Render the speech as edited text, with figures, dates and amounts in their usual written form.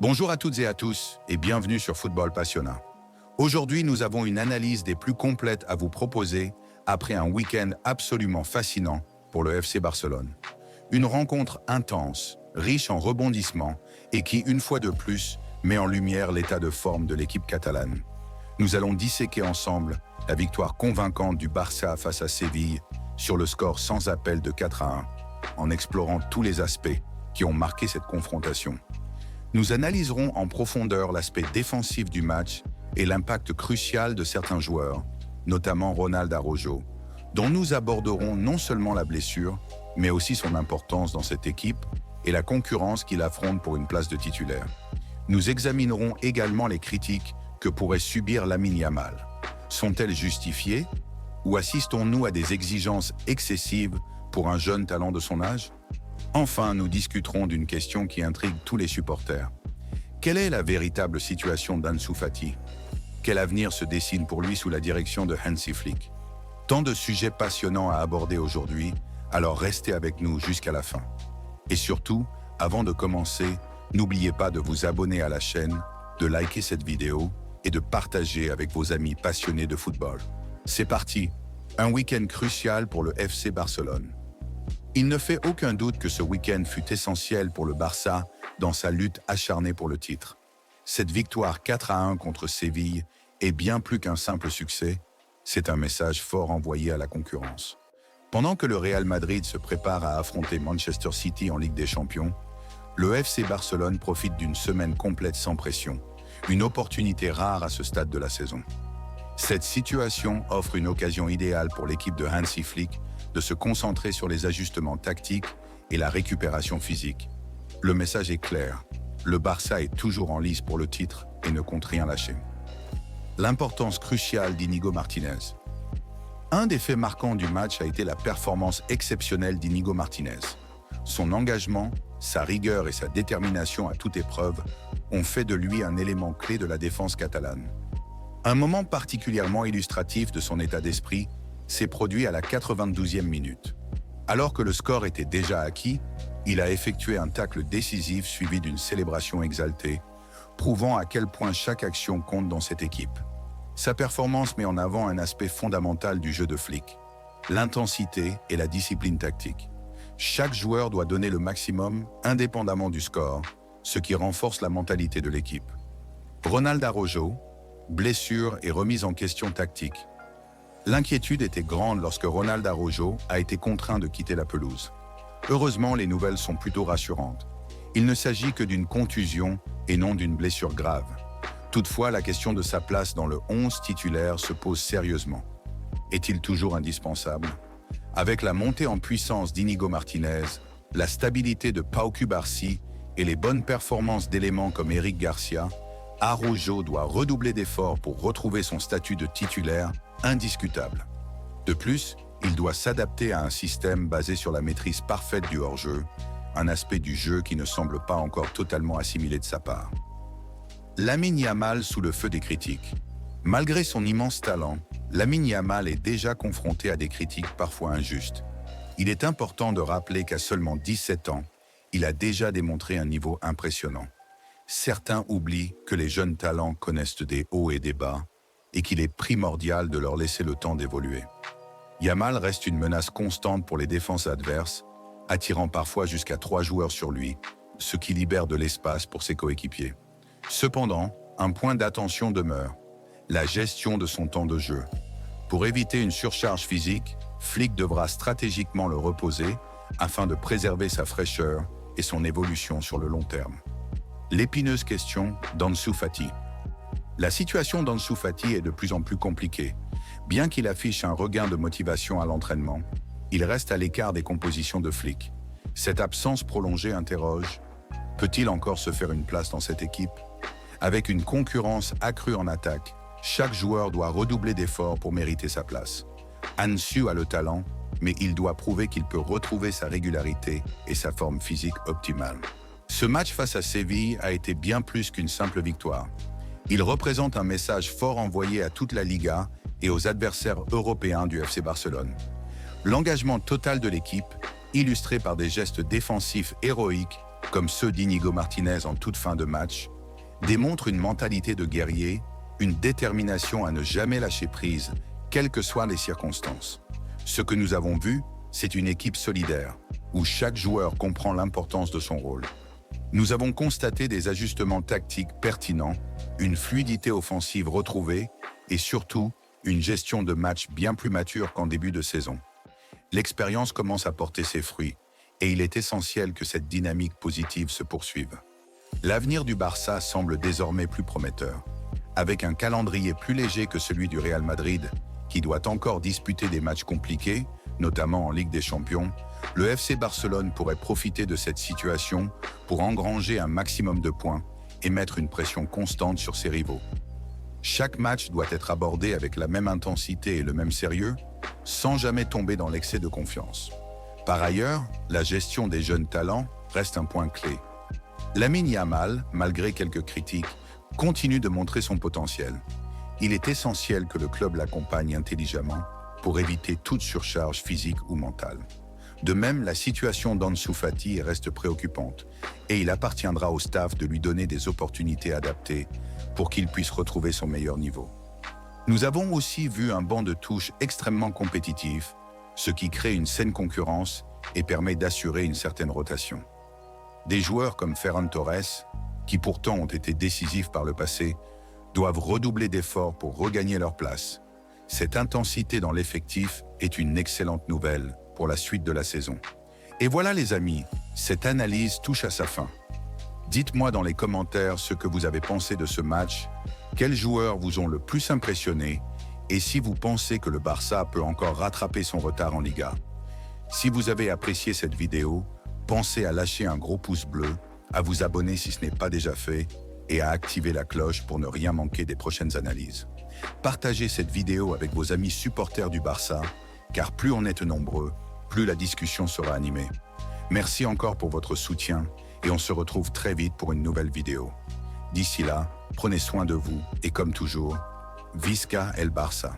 Bonjour à toutes et à tous et bienvenue sur Football Passionnat. Aujourd'hui, nous avons une analyse des plus complètes à vous proposer après un week-end absolument fascinant pour le FC Barcelone. Une rencontre intense, riche en rebondissements et qui, une fois de plus, met en lumière l'état de forme de l'équipe catalane. Nous allons disséquer ensemble la victoire convaincante du Barça face à Séville sur le score sans appel de 4-1, en explorant tous les aspects qui ont marqué cette confrontation. Nous analyserons en profondeur l'aspect défensif du match et l'impact crucial de certains joueurs, notamment Ronald Araujo, dont nous aborderons non seulement la blessure, mais aussi son importance dans cette équipe et la concurrence qu'il affronte pour une place de titulaire. Nous examinerons également les critiques que pourrait subir Lamine Yamal. Sont-elles justifiées ou assistons-nous à des exigences excessives pour un jeune talent de son âge ? Enfin, nous discuterons d'une question qui intrigue tous les supporters. Quelle est la véritable situation d'Ansu Fati ? Quel avenir se dessine pour lui sous la direction de Hansi Flick ? Tant de sujets passionnants à aborder aujourd'hui, alors restez avec nous jusqu'à la fin. Et surtout, avant de commencer, n'oubliez pas de vous abonner à la chaîne, de liker cette vidéo et de partager avec vos amis passionnés de football. C'est parti, un week-end crucial pour le FC Barcelone. Il ne fait aucun doute que ce week-end fut essentiel pour le Barça dans sa lutte acharnée pour le titre. Cette victoire 4-1 contre Séville est bien plus qu'un simple succès, c'est un message fort envoyé à la concurrence. Pendant que le Real Madrid se prépare à affronter Manchester City en Ligue des Champions, le FC Barcelone profite d'une semaine complète sans pression, une opportunité rare à ce stade de la saison. Cette situation offre une occasion idéale pour l'équipe de Hansi Flick de se concentrer sur les ajustements tactiques et la récupération physique. Le message est clair, le Barça est toujours en lice pour le titre et ne compte rien lâcher. L'importance cruciale d'Inigo Martinez. Un des faits marquants du match a été la performance exceptionnelle d'Inigo Martinez. Son engagement, sa rigueur et sa détermination à toute épreuve ont fait de lui un élément clé de la défense catalane. Un moment particulièrement illustratif de son état d'esprit s'est produit à la 92e minute. Alors que le score était déjà acquis, il a effectué un tacle décisif suivi d'une célébration exaltée, prouvant à quel point chaque action compte dans cette équipe. Sa performance met en avant un aspect fondamental du jeu de Flick, l'intensité et la discipline tactique. Chaque joueur doit donner le maximum, indépendamment du score, ce qui renforce la mentalité de l'équipe. Ronald Araujo, blessure et remise en question tactique. L'inquiétude était grande lorsque Ronald Araujo a été contraint de quitter la pelouse. Heureusement, les nouvelles sont plutôt rassurantes. Il ne s'agit que d'une contusion et non d'une blessure grave. Toutefois, la question de sa place dans le 11 titulaire se pose sérieusement. Est-il toujours indispensable ? Avec la montée en puissance d'Inigo Martinez, la stabilité de Pau Cubarsí et les bonnes performances d'éléments comme Eric Garcia, Araujo doit redoubler d'efforts pour retrouver son statut de titulaire indiscutable. De plus, il doit s'adapter à un système basé sur la maîtrise parfaite du hors-jeu, un aspect du jeu qui ne semble pas encore totalement assimilé de sa part. Lamine Yamal sous le feu des critiques. Malgré son immense talent, Lamine Yamal est déjà confronté à des critiques parfois injustes. Il est important de rappeler qu'à seulement 17 ans, il a déjà démontré un niveau impressionnant. Certains oublient que les jeunes talents connaissent des hauts et des bas et qu'il est primordial de leur laisser le temps d'évoluer. Yamal reste une menace constante pour les défenses adverses, attirant parfois jusqu'à 3 joueurs sur lui, ce qui libère de l'espace pour ses coéquipiers. Cependant, un point d'attention demeure, la gestion de son temps de jeu. Pour éviter une surcharge physique, Flick devra stratégiquement le reposer afin de préserver sa fraîcheur et son évolution sur le long terme. L'épineuse question d'Ansu Fati. La situation d'Ansu Fati est de plus en plus compliquée. Bien qu'il affiche un regain de motivation à l'entraînement, il reste à l'écart des compositions de Flick. Cette absence prolongée interroge. Peut-il encore se faire une place dans cette équipe ? Avec une concurrence accrue en attaque, chaque joueur doit redoubler d'efforts pour mériter sa place. Ansu a le talent, mais il doit prouver qu'il peut retrouver sa régularité et sa forme physique optimale. Ce match face à Séville a été bien plus qu'une simple victoire. Il représente un message fort envoyé à toute la Liga et aux adversaires européens du FC Barcelone. L'engagement total de l'équipe, illustré par des gestes défensifs héroïques, comme ceux d'Inigo Martinez en toute fin de match, démontrent une mentalité de guerrier, une détermination à ne jamais lâcher prise, quelles que soient les circonstances. Ce que nous avons vu, c'est une équipe solidaire, où chaque joueur comprend l'importance de son rôle. Nous avons constaté des ajustements tactiques pertinents, une fluidité offensive retrouvée et surtout une gestion de match bien plus mature qu'en début de saison. L'expérience commence à porter ses fruits et il est essentiel que cette dynamique positive se poursuive. L'avenir du Barça semble désormais plus prometteur. Avec un calendrier plus léger que celui du Real Madrid, qui doit encore disputer des matchs compliqués, notamment en Ligue des Champions, le FC Barcelone pourrait profiter de cette situation pour engranger un maximum de points et mettre une pression constante sur ses rivaux. Chaque match doit être abordé avec la même intensité et le même sérieux, sans jamais tomber dans l'excès de confiance. Par ailleurs, la gestion des jeunes talents reste un point clé. Lamine Yamal, malgré quelques critiques, continue de montrer son potentiel. Il est essentiel que le club l'accompagne intelligemment pour éviter toute surcharge physique ou mentale. De même, la situation d'Ansu Fati reste préoccupante et il appartiendra au staff de lui donner des opportunités adaptées pour qu'il puisse retrouver son meilleur niveau. Nous avons aussi vu un banc de touche extrêmement compétitif, ce qui crée une saine concurrence et permet d'assurer une certaine rotation. Des joueurs comme Ferran Torres, qui pourtant ont été décisifs par le passé, doivent redoubler d'efforts pour regagner leur place. Cette intensité dans l'effectif est une excellente nouvelle pour la suite de la saison. Et voilà les amis, cette analyse touche à sa fin. Dites-moi dans les commentaires ce que vous avez pensé de ce match, quels joueurs vous ont le plus impressionné et si vous pensez que le Barça peut encore rattraper son retard en Liga. Si vous avez apprécié cette vidéo, pensez à lâcher un gros pouce bleu, à vous abonner si ce n'est pas déjà fait et à activer la cloche pour ne rien manquer des prochaines analyses. Partagez cette vidéo avec vos amis supporters du Barça, car plus on est nombreux, plus la discussion sera animée. Merci encore pour votre soutien et on se retrouve très vite pour une nouvelle vidéo. D'ici là, prenez soin de vous et comme toujours, Visca el Barça.